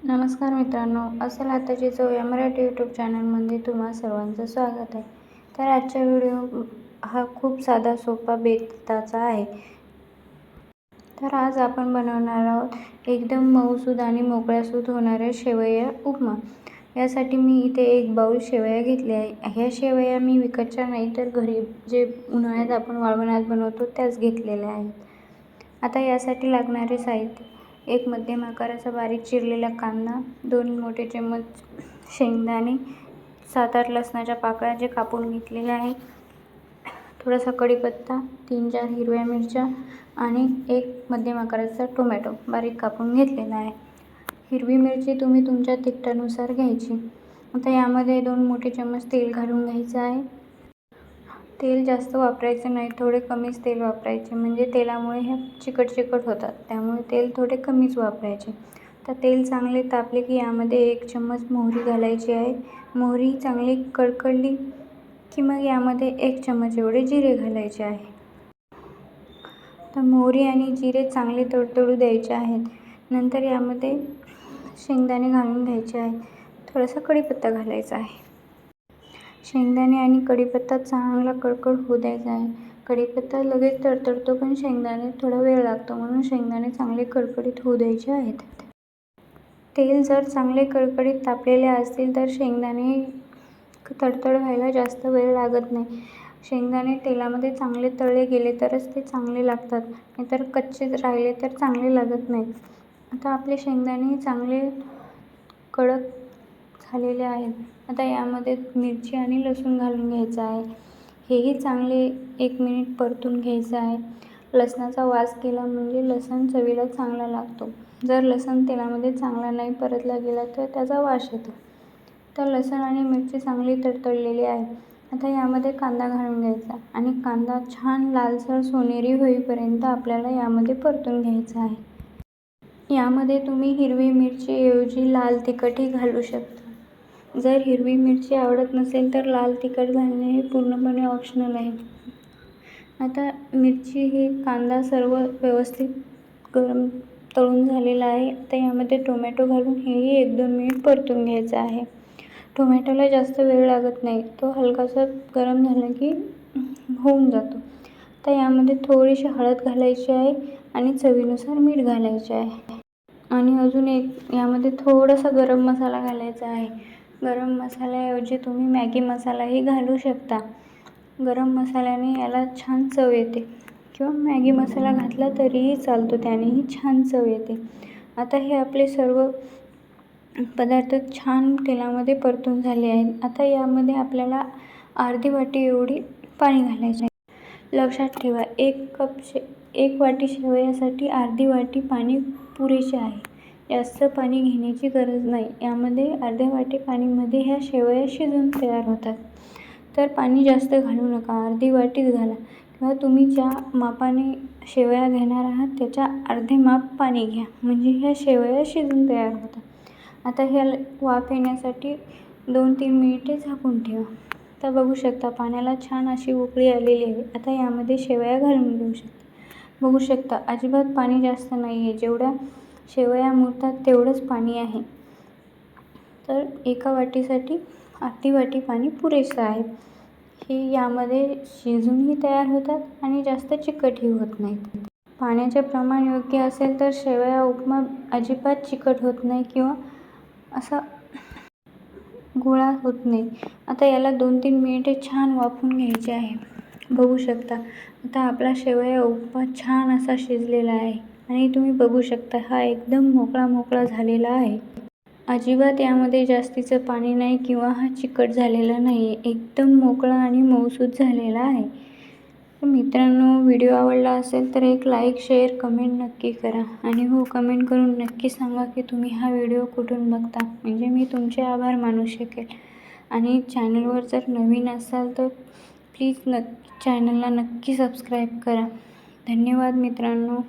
नमस्कार मित्रांनो, असेल आताची चव या मराठी यूट्यूब चॅनलमध्ये तुम्हा सर्वांचं स्वागत आहे. तर आजचा व्हिडिओ हा खूप साधा सोपा बेताचा आहे. तर आज आपण बनवणार आहोत एकदम मऊसूद आणि मोकळ्यासूद होणाऱ्या शेवया उपमा. यासाठी मी इथे 1 बाउल शेवया घेतल्या आहे. ह्या शेवया मी विकतच्या नाही तर घरी जे उन्हाळ्यात आपण वाळवणात बनवतो त्याच घेतलेल्या आहेत. आता यासाठी लागणारे साहित्य: 1 मध्यम आकाराचा बारीक चिरलेला कांदा, 2 मोठे चम्मच शेंगदाणे, 7-8 लसणाच्या पाकळ्या जे कापून घेतलेल्या आहेत, थोडासा कढीपत्ता, 3-4 हिरव्या मिरच्या आणि 1 मध्यम आकाराचा टोमॅटो बारीक कापून घेतलेला आहे. हिरवी मिरची तुम्ही तुमच्या तिखटानुसार घ्यायची. आता यामध्ये 2 मोठे चम्मच तेल घालून घ्यायचं आहे. तेल जास्त वापरायचं नाही, थोडे कमीच तेल वापरायचे, म्हणजे तेलामुळे हे चिकट होतात, त्यामुळे तेल थोडे कमीच वापरायचे. तर तेल चांगले तापले की यामध्ये 1 चम्मच मोहरी घालायची आहे. मोहरी चांगली कडकडली की मग यामध्ये 1 चम्मच एवढे जिरे घालायचे आहे. तर मोहरी आणि जिरे चांगले तडतडू द्यायचे आहेत. नंतर यामध्ये शेंगदाणे घालून घ्यायचे आहे. थोडासा कढीपत्ता घालायचा आहे. शेंगदाणे आणि कढीपत्ता चांगला कडकड होऊ द्यायचा आहे. कढीपत्ता लगेच तडतडतो, पण शेंगदाणे थोडा वेळ लागतो, म्हणून शेंगदाणे चांगले कडकडीत होऊ द्यायचे आहेत. तेल जर चांगले कडकडीत तापलेले असतील तर शेंगदाणे तडतड व्हायला जास्त वेळ लागत नाही. शेंगदाणे तेलामध्ये चांगले तळले गेले तरच ते चांगले लागतात, नाहीतर कच्चे राहिले तर चांगले लागत नाहीत. आता आपले शेंगदाणे चांगले कडक झालेले आहेत. आता यामध्ये मिरची आणि लसूण घालून घ्यायचं आहे. हेही चांगले 1 मिनिट परतून घ्यायचं आहे. लसणाचा वास गेला म्हणजे लसूण चवीला चांगला लागतो. जर लसूण तेलामध्ये चांगला नाही परतला गेला तर त्याचा वास येतो. तर लसूण आणि मिरची चांगली तडतडलेली आहे. आता यामध्ये कांदा घालून घ्यायचा आणि कांदा छान लालसर सोनेरी होईपर्यंत आपल्याला यामध्ये परतून घ्यायचा आहे. यामध्ये तुम्ही हिरवी मिरचीऐवजी लाल तिखटही घालू शकता. जर हिरवी मिरची आवडत नसेल तर लाल तिखट घालणे हे पूर्णपणे ऑप्शनल आहे. आता मिरची ही कांदा सर्व व्यवस्थित गरम तळून झालेला आहे. आता यामध्ये टोमॅटो घालून हेही 1-2 मिनिट परतून घ्यायचं आहे. टोमॅटोला जास्त वेळ लागत नाही, तो हलकासा गरम झाला की होऊन जातो. तर यामध्ये थोडीशी हळद घालायची आहे आणि चवीनुसार मीठ घालायचे आहे. आणि अजून एक यामध्ये थोडासा गरम मसाला घालायचा आहे. गरम मसाल्याऐवजी तुम्ही मॅगी मसालाही घालू शकता. गरम मसाल्याने याला छान चव येते, किंवा मॅगी मसाला घातला तरीही चालतो, त्यानेही छान चव येते. आता हे आपले सर्व पदार्थ छान तेलामध्ये परतून झाले आहेत. आता यामध्ये आपल्याला अर्धी वाटी एवढी पाणी घालायचे आहे. लक्षात ठेवा, 1 वाटी शेवयासाठी अर्धी वाटी पाणी पुरेसे आहे. जास्त पाणी घेण्याची गरज नाही. यामध्ये अर्ध्या वाटी पाणीमध्ये ह्या शेवया शिजून तयार होतात. तर पाणी जास्त घालू नका, अर्धी वाटीच घाला, किंवा तुम्ही ज्या मापाने शेवया घेणार आहात त्याच्या अर्धे माप पाणी घ्या, म्हणजे ह्या शेवया शिजून तयार होतात. आता ह्या वाफ येण्यासाठी 2-3 मिनिटे झाकून ठेवा. तर बघू शकता पाण्याला छान अशी उकळी आलेली आहे. आता यामध्ये शेवया घालून घेऊ शकता. बघू शकता अजिबात पाणी जास्त नाही आहे. जेवढ्या शेवया मुरतात तेवढंच पाणी आहे. तर 1 वाटीसाठी अर्धी वाटी पाणी पुरेसं आहे. हे यामध्ये शिजूनही तयार होतात आणि जास्त चिकटही होत नाहीत. पाण्याचे प्रमाण योग्य असेल तर शेवया उपमा अजिबात चिकट होत नाही किंवा असा गोळा होत नाही. आता याला 2-3 मिनिटे छान वाफवून घ्यायचे आहे. बघू शकता आता आपला शेवया उपमा छान असा शिजलेला आहे आणि तुम्ही बघू शकता हा एकदम मोकळा झालेला आहे. अजिबात यामध्ये जास्तीचं पाणी नाही किंवा हा चिकट झालेला नाही आहे. एकदम मोकळा आणि मऊसूद झालेला आहे. तर मित्रांनो, व्हिडिओ आवडला असेल तर एक लाईक, शेअर, कमेंट नक्की करा. आणि हो, कमेंट करून नक्की सांगा की तुम्ही हा व्हिडिओ कुठून बघता, म्हणजे मी तुमचे आभार मानू शकेल. आणि चॅनलवर जर नवीन असाल तर प्लीज चॅनलला नक्की सबस्क्राईब करा. धन्यवाद मित्रांनो.